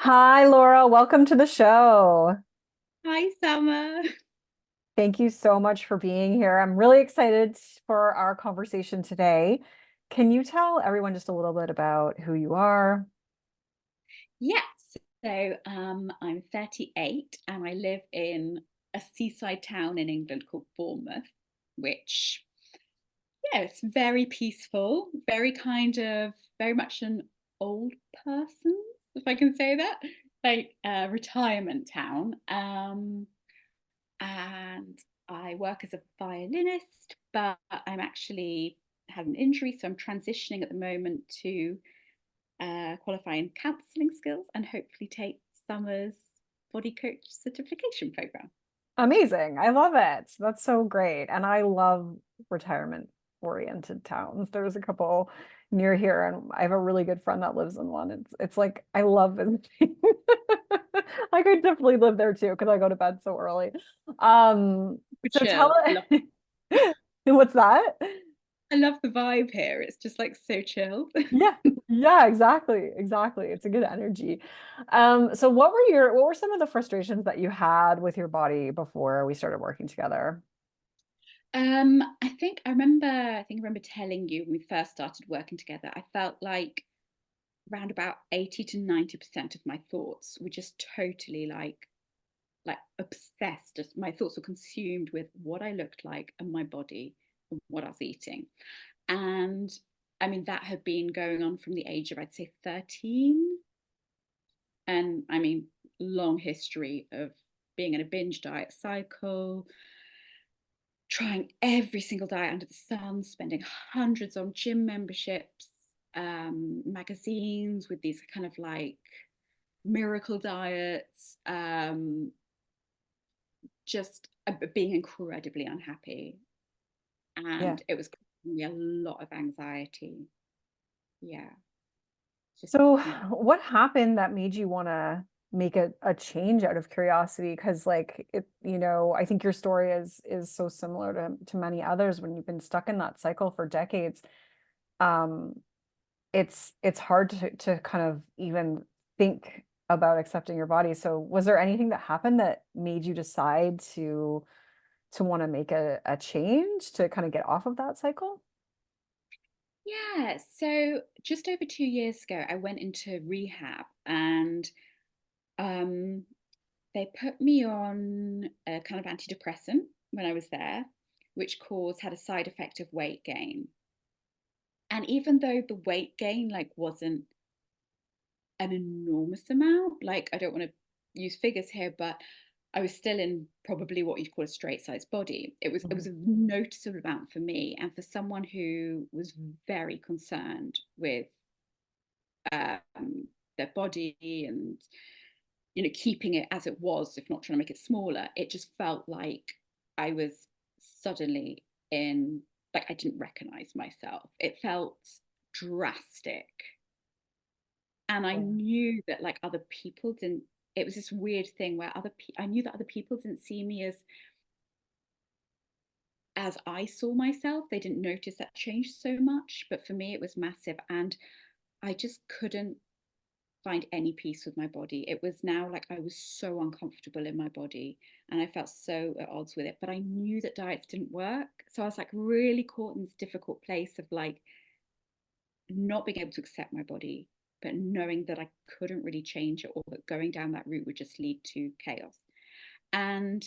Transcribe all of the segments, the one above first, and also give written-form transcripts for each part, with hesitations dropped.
Hi, Laura. Welcome to the show. Hi, Summer. Thank you so much for being here. I'm really excited for our conversation today. Can you tell everyone just a little bit about who you are? Yes. I'm 38 and I live in a seaside town in England called Bournemouth, which, yeah, it's very peaceful, very much an old person, if I can say that, like a retirement town. And I work as a violinist, but I'm actually had an injury, so I'm transitioning at the moment to qualify in counselling skills and hopefully take summer's body coach certification program. Amazing. I love it. That's so great. And I love retirement oriented towns. There's a couple near here, and I have a really good friend that lives in one. It's like I love visiting. I could definitely live there too because I go to bed so early. So tell Chill. it. What's that? I love the vibe here. It's just like so chilled. Yeah, yeah, exactly, exactly. It's a good energy. So what were some of the frustrations that you had with your body before we started working together? I think I remember telling you when we first started working together, I felt like around about 80 to 90% of my thoughts were just totally like obsessed. Just my thoughts were consumed with what I looked like and my body and what I was eating. And I mean, that had been going on from the age of, I'd say, 13. And I mean, long history of being in a binge diet cycle, trying every single diet under the sun, spending hundreds on gym memberships, magazines with these kind of like miracle diets, just being incredibly unhappy. Yeah. And it was causing me a lot of anxiety. Yeah, just, So yeah. what happened that made you want to make a change out of curiosity? Because like I think your story is so similar to many others when you've been stuck in that cycle for decades. Um, it's hard to kind of even think about accepting your body. So was there anything that happened that made you decide to want to make a change to kind of get off of that cycle? Yeah, so just over 2 years ago, I went into rehab and um, they put me on a kind of antidepressant when I was there, which had a side effect of weight gain. And even though the weight gain like wasn't an enormous amount, like I don't want to use figures here, but I was still in probably what you'd call a straight size body. It was Mhm. a noticeable amount for me, and for someone who was very concerned with their body and keeping it as it was, if not trying to make it smaller. It just felt like I was suddenly in, like, I didn't recognize myself. It felt drastic, and I Yeah. knew that like other people didn't. It was this weird thing where I knew that other people didn't see me as I saw myself. They didn't notice that change so much, but for me it was massive, and I just couldn't find any peace with my body. It was now like I was so uncomfortable in my body and I felt so at odds with it. But I knew that diets didn't work. So I was like really caught in this difficult place of like not being able to accept my body, but knowing that I couldn't really change it, or that going down that route would just lead to chaos. And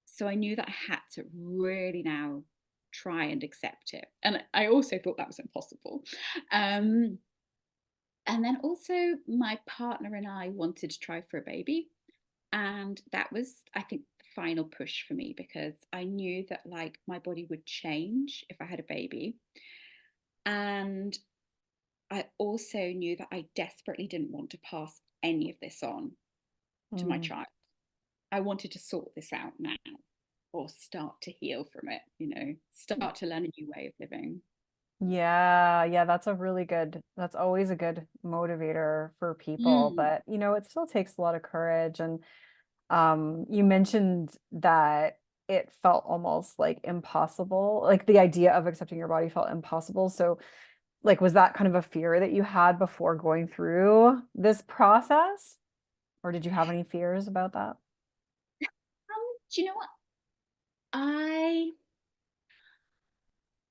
so I knew that I had to really now try and accept it. And I also thought that was impossible. Um, and then also, my partner and I wanted to try for a baby. And that was, I think, the final push for me, because I knew that like my body would change if I had a baby. And I also knew that I desperately didn't want to pass any of this on to my Mm. child. I wanted to sort this out now, or start to heal from it, start to learn a new way of living. Yeah, yeah, that's always a good motivator for people, Mm. but it still takes a lot of courage. And you mentioned that it felt almost like impossible, like the idea of accepting your body felt impossible. So, like, was that kind of a fear that you had before going through this process? Or did you have any fears about that? Do you know what? I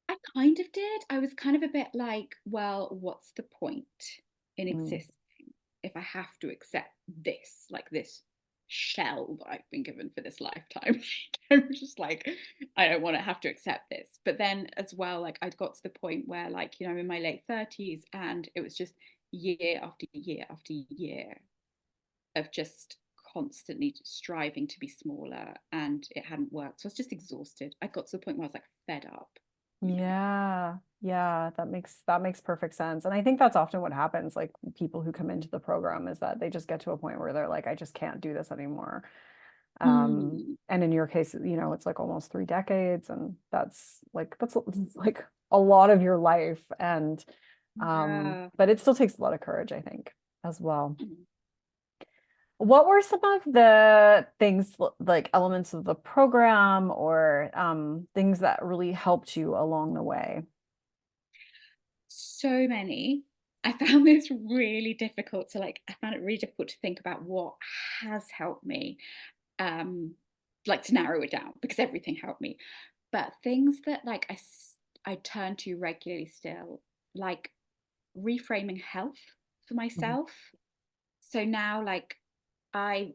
I kind of did. I was kind of a bit like, well, what's the point in Mm. existing if I have to accept this, like this shell that I've been given for this lifetime? I'm just like, I don't want to have to accept this. But then as well, like I'd got to the point where, like, I'm in my late 30s and it was just year after year after year of just constantly striving to be smaller and it hadn't worked. So I was just exhausted. I got to the point where I was like fed up. Yeah. Yeah, yeah, that makes perfect sense. And I think that's often what happens, like people who come into the program is that they just get to a point where they're like, I just can't do this anymore. Mm, And in your case, it's like almost 3 decades, and that's like a lot of your life. And yeah. but it still takes a lot of courage, I think, as well. What were some of the things like elements of the program or things that really helped you along the way? So many. I found this really difficult to like, I found it really difficult to think about what has helped me, um, like to narrow it down because everything helped me. But things that like I turn to regularly still, like reframing health for Mhm. myself. So now like I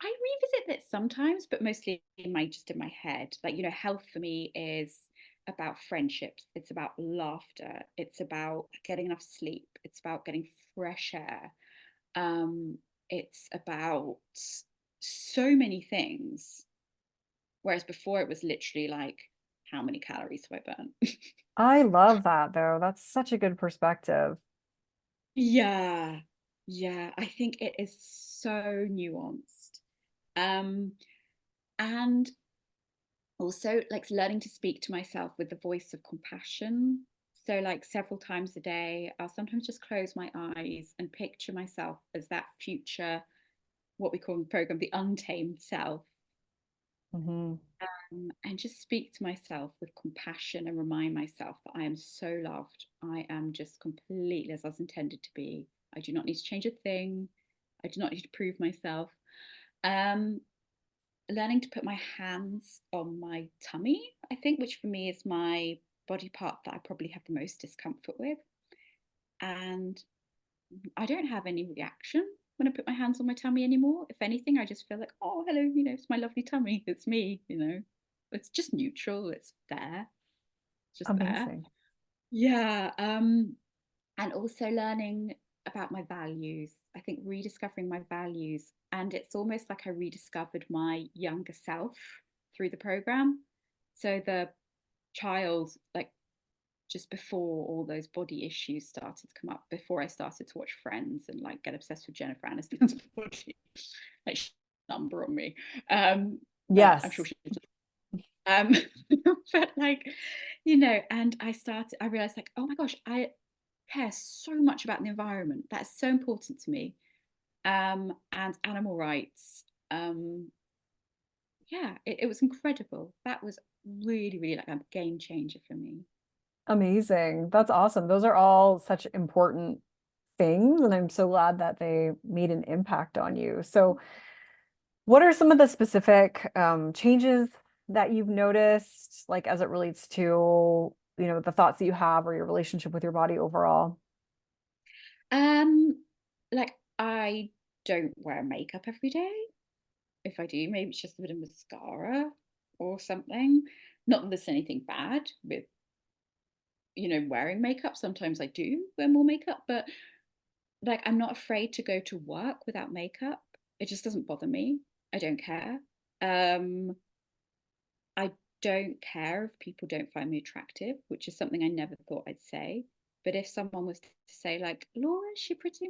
I revisit it sometimes, but mostly in my head. Like, health for me is about friendships. It's about laughter. It's about getting enough sleep. It's about getting fresh air. Um, it's about so many things. Whereas before it was literally like, how many calories have I burned? I love that though. That's such a good perspective. Yeah. Yeah. I think it is so nuanced. Um, and also like learning to speak to myself with the voice of compassion. So like several times a day I'll sometimes just close my eyes and picture myself as that future, what we call in the program the untamed self, Hmm. and just speak to myself with compassion and remind myself that I am so loved. I am just completely as I was intended to be. I do not need to change a thing. I do not need to prove myself. um Learning to put my hands on my tummy, I think, which for me is my body part that I probably have the most discomfort with. And I don't have any reaction when I put my hands on my tummy anymore. If anything, I just feel like, oh, hello, it's my lovely tummy. It's me. It's just neutral. It's there. It's just there. Amazing. Yeah. And also learning about my values. I think rediscovering my values. And it's almost like I rediscovered my younger self through the program. So the child, like just before all those body issues started to come up, before I started to watch Friends and like get obsessed with Jennifer Aniston's body, like number on me. I'm sure Yes. she did. Um, but like, and I realized like, oh my gosh, I care so much about the environment. That's so important to me. And animal rights. Yeah, it was incredible. That was really, really like a game changer for me. Amazing. That's awesome. Those are all such important things, and I'm so glad that they made an impact on you. So, what are some of the specific changes that you've noticed, like as it relates to, the thoughts that you have or your relationship with your body overall? Um, like I don't wear makeup every day. If I do, maybe it's just a bit of mascara or something. Not that there's anything bad with, wearing makeup. Sometimes I do wear more makeup, but like I'm not afraid to go to work without makeup. It just doesn't bother me. I don't care. Um, I don't care if people don't find me attractive, which is something I never thought I'd say. But if someone was to say like, Laura, is she pretty?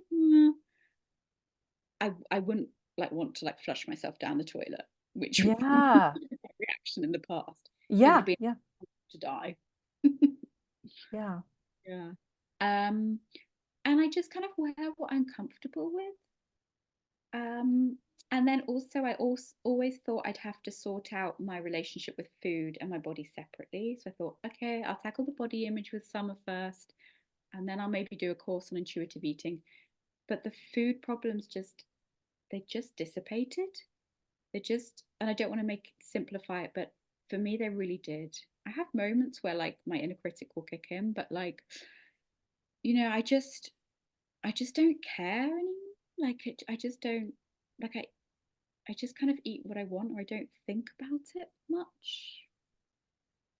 I wouldn't like want to like flush myself down the toilet, which Yeah. reaction in the past. It would have Yeah. been Yeah. to die. Yeah. Yeah. Um, and I just kind of wear what I'm comfortable with. Um, and then also, I also always thought I'd have to sort out my relationship with food and my body separately. So I thought, okay, I'll tackle the body image with summer first, and then I'll maybe do a course on intuitive eating. But the food problems just they just dissipated. They just, and I don't want to simplify it, but for me, they really did. I have moments where like my inner critic will kick in, but like, I just don't care anymore. Like, I just don't, like, I just kind of eat what I want, or I don't think about it much.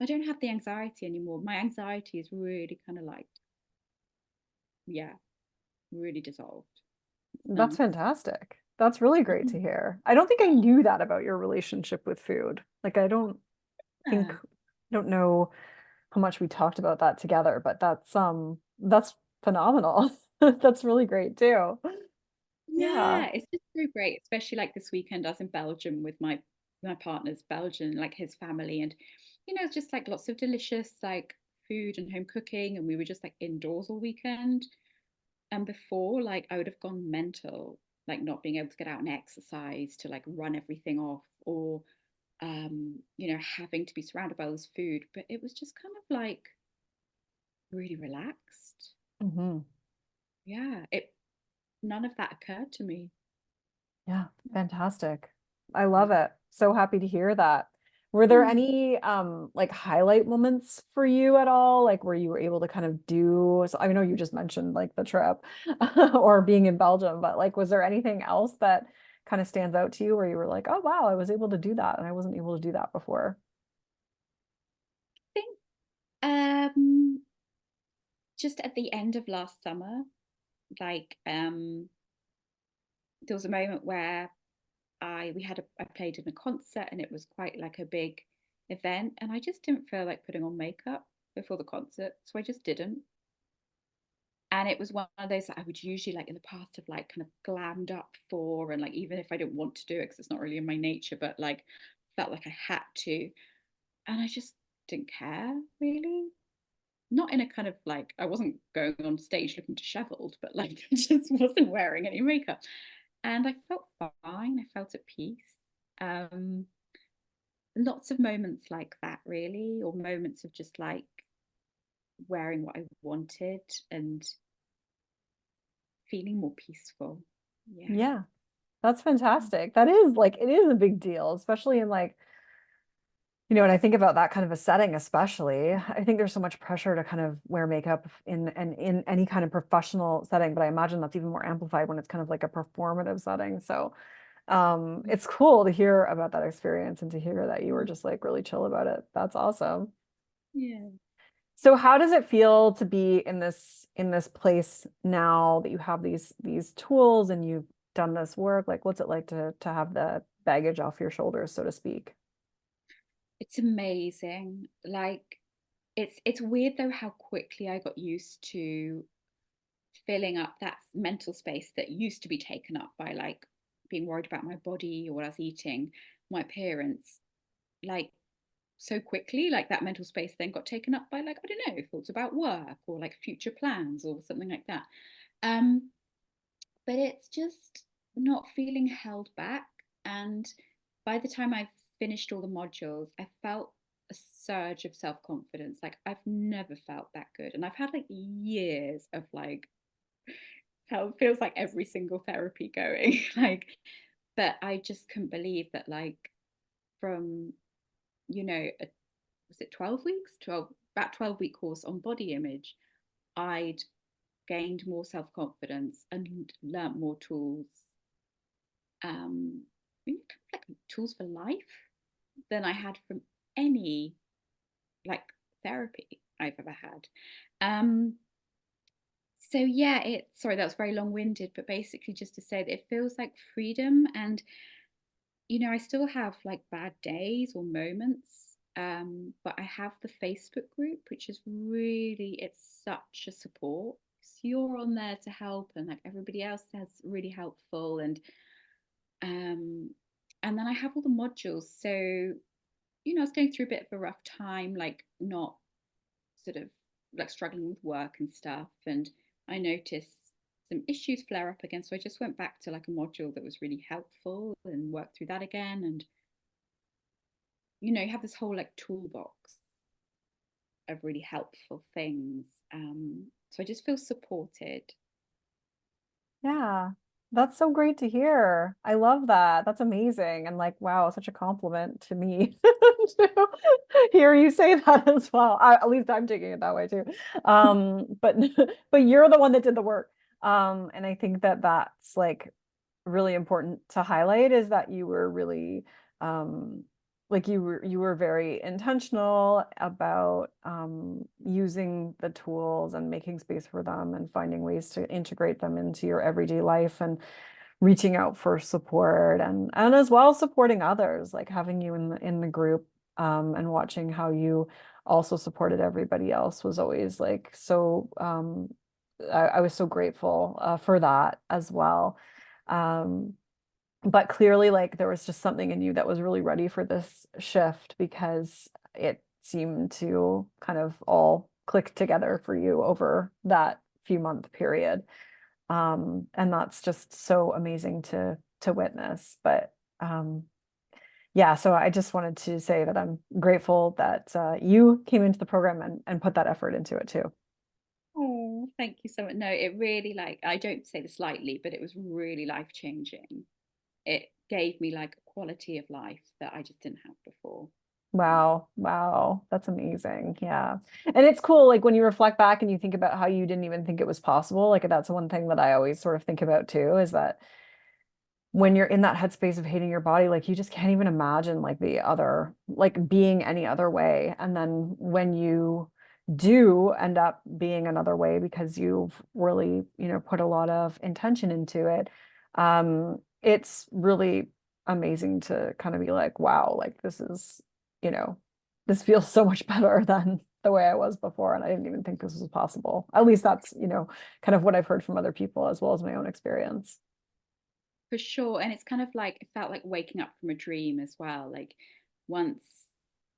I don't have the anxiety anymore. My anxiety is really kind of like, yeah, really dissolved. It's That's nice. fantastic. That's really great to hear. I don't think I knew that about your relationship with food. Like, I don't think, Yeah. I don't know how much we talked about that together, but that's phenomenal. That's really great too. Yeah. Yeah, it's just so great, especially like this weekend. I was in Belgium with my partner's Belgian, like his family, and it's just like lots of delicious like food and home cooking, and we were just like indoors all weekend. And before, like I would have gone mental, like not being able to get out and exercise to like run everything off, or having to be surrounded by all this food. But it was just kind of like really relaxed. Hmm. Yeah, it none of that occurred to me. Yeah, fantastic. I love it. So happy to hear that. Were there Yeah. any like highlight moments for you at all? Like where you were able to kind of do, so I know you just mentioned like the trip or being in Belgium, but like was there anything else that kind of stands out to you where you were like, oh wow, I was able to do that and I wasn't able to do that before? I think just at the end of last summer, like there was a moment where I played in a concert, and it was quite like a big event, and I just didn't feel like putting on makeup before the concert, so I just didn't. And it was one of those that I would usually like in the past have like kind of glammed up for, and like even if I didn't want to do it because it's not really in my nature, but like felt like I had to, and I just didn't care really. Not in a kind of like I wasn't going on stage looking disheveled, but like I just wasn't wearing any makeup. And I felt fine. I felt at peace. Um, Lots of moments like that, really, or moments of just like wearing what I wanted and feeling more peaceful. Yeah. Yeah, that's fantastic. That is like it is a big deal, especially in like when I think about that kind of a setting, especially, I think there's so much pressure to kind of wear makeup in any kind of professional setting, but I imagine that's even more amplified when it's kind of like a performative setting. So, it's cool to hear about that experience and to hear that you were just like really chill about it. That's awesome. Yeah. So how does it feel to be in this place now that you have these tools and you've done this work? Like, what's it like to have the baggage off your shoulders, so to speak? It's amazing. Like it's weird though how quickly I got used to filling up that mental space that used to be taken up by like being worried about my body or what I was eating, my appearance. Like so quickly, like that mental space then got taken up by like, I don't know, thoughts about work or like future plans or something like that. Um, but it's just not feeling held back. And by the time I finished all the modules, I felt a surge of self confidence. Like I've never felt that good. And I've had like years of like how it feels like every single therapy going. Like, but I just couldn't believe that, like, from, was it 12 weeks? 12, about 12-week course on body image, I'd gained more self confidence and learnt more tools, um, kind of like tools for life than I had from any like therapy I've ever had. Um, so yeah, sorry, that was very long winded, but basically just to say that it feels like freedom. And I still have like bad days or moments, but I have the Facebook group, which is really, it's such a support. So you're on there to help, and like everybody else is really helpful, um, and then I have all the modules. So I was going through a bit of a rough time, like not sort of like struggling with work and stuff, and I noticed some issues flare up again. So I just went back to like a module that was really helpful and worked through that again. And you have this whole like toolbox of really helpful things. So I just feel supported. Yeah. That's so great to hear. I love that. That's amazing. And like, wow, such a compliment to me to hear you say that as well. At least I'm taking it that way too. But but you're the one that did the work. And I think that that's like really important to highlight is that you were really like you were very intentional about using the tools and making space for them and finding ways to integrate them into your everyday life and reaching out for support and as well supporting others, like having you in the group and watching how you also supported everybody else was always like so I was so grateful for that as well. Um, but clearly, like there was just something in you that was really ready for this shift because it seemed to kind of all click together for you over that few month period. And that's just so amazing to witness. But yeah, so I just wanted to say that I'm grateful that you came into the program and put that effort into it too. Oh, thank you so much. No, it really like I don't say this lightly, but it was really life changing. It gave me like a quality of life that I just didn't have before. Yeah. Wow, wow, that's amazing. Yeah. And it's cool, like when you reflect back and you think about how you didn't even think it was possible, like that's one thing that I always sort of think about too, is that when you're in that headspace of hating your body, like you just can't even imagine like the other, like being any other way. And then when you do end up being another way because you've really, put a lot of intention into it, it's really amazing to kind of be like, wow, like this is, you know, this feels so much better than the way I was before. And I didn't even think this was possible. At least that's, kind of what I've heard from other people as well as my own experience. For sure. And it's kind of like it felt like waking up from a dream as well. Like once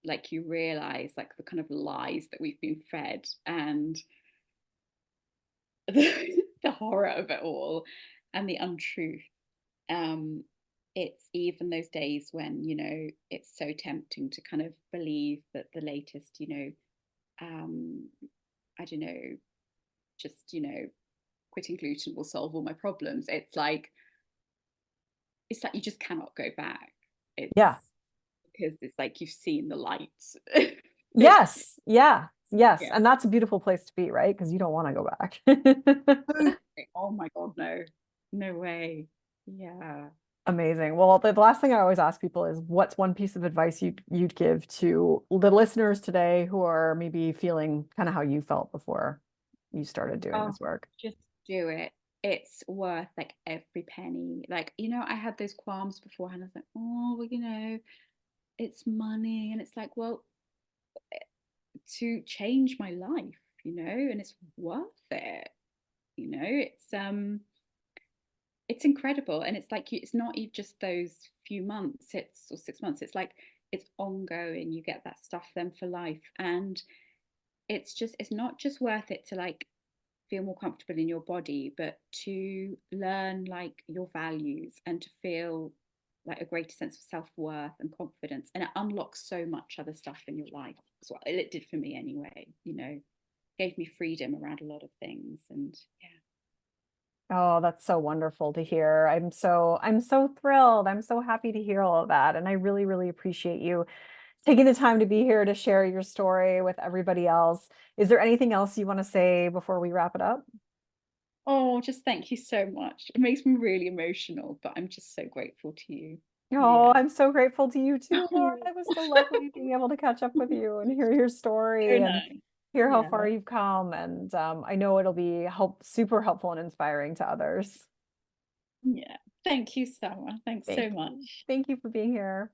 like you realize like the kind of lies that we've been fed and the horror of it all and the untruth. Um, it's even those days when, it's so tempting to kind of believe that the latest, um, I don't know, just, quitting gluten will solve all my problems. It's like you just cannot go back. It's Yeah. because it's like you've seen the lights. It's Yes. Yeah. Yes. yeah. And that's a beautiful place to be, right? Because you don't want to go back. Totally. Oh my God, no. No way. Yeah. Amazing. Well, the last thing I always ask people is what's one piece of advice you'd give to the listeners today who are maybe feeling kind of how you felt before you started doing Oh, this work? just do it. It's worth like every penny. Like, I had those qualms beforehand. I was like, oh, well, it's money. And it's like, well, to change my life, and it's worth it. It's incredible. And it's like it's not even just those few months, it's or 6 months. It's like it's ongoing. You get that stuff then for life. And it's not just worth it to like feel more comfortable in your body, but to learn like your values and to feel like a greater sense of self-worth and confidence. And it unlocks so much other stuff in your life as well. It did for me anyway, gave me freedom around a lot of things. And yeah. Oh, that's so wonderful to hear. I'm so thrilled. I'm so happy to hear all of that. And I really, really appreciate you taking the time to be here to share your story with everybody else. Is there anything else you want to say before we wrap it up? Oh, just thank you so much. It makes me really emotional, but I'm just so grateful to you. Oh, Yeah. I'm so grateful to you too, Laura. Oh. It was so lovely being able to catch up with you and hear your So story and nice. hear how Yeah. far you've come. And I know it'll be super helpful and inspiring to others. Yeah. Thank you so much. Thanks so Thank you. much. Thank you for being here.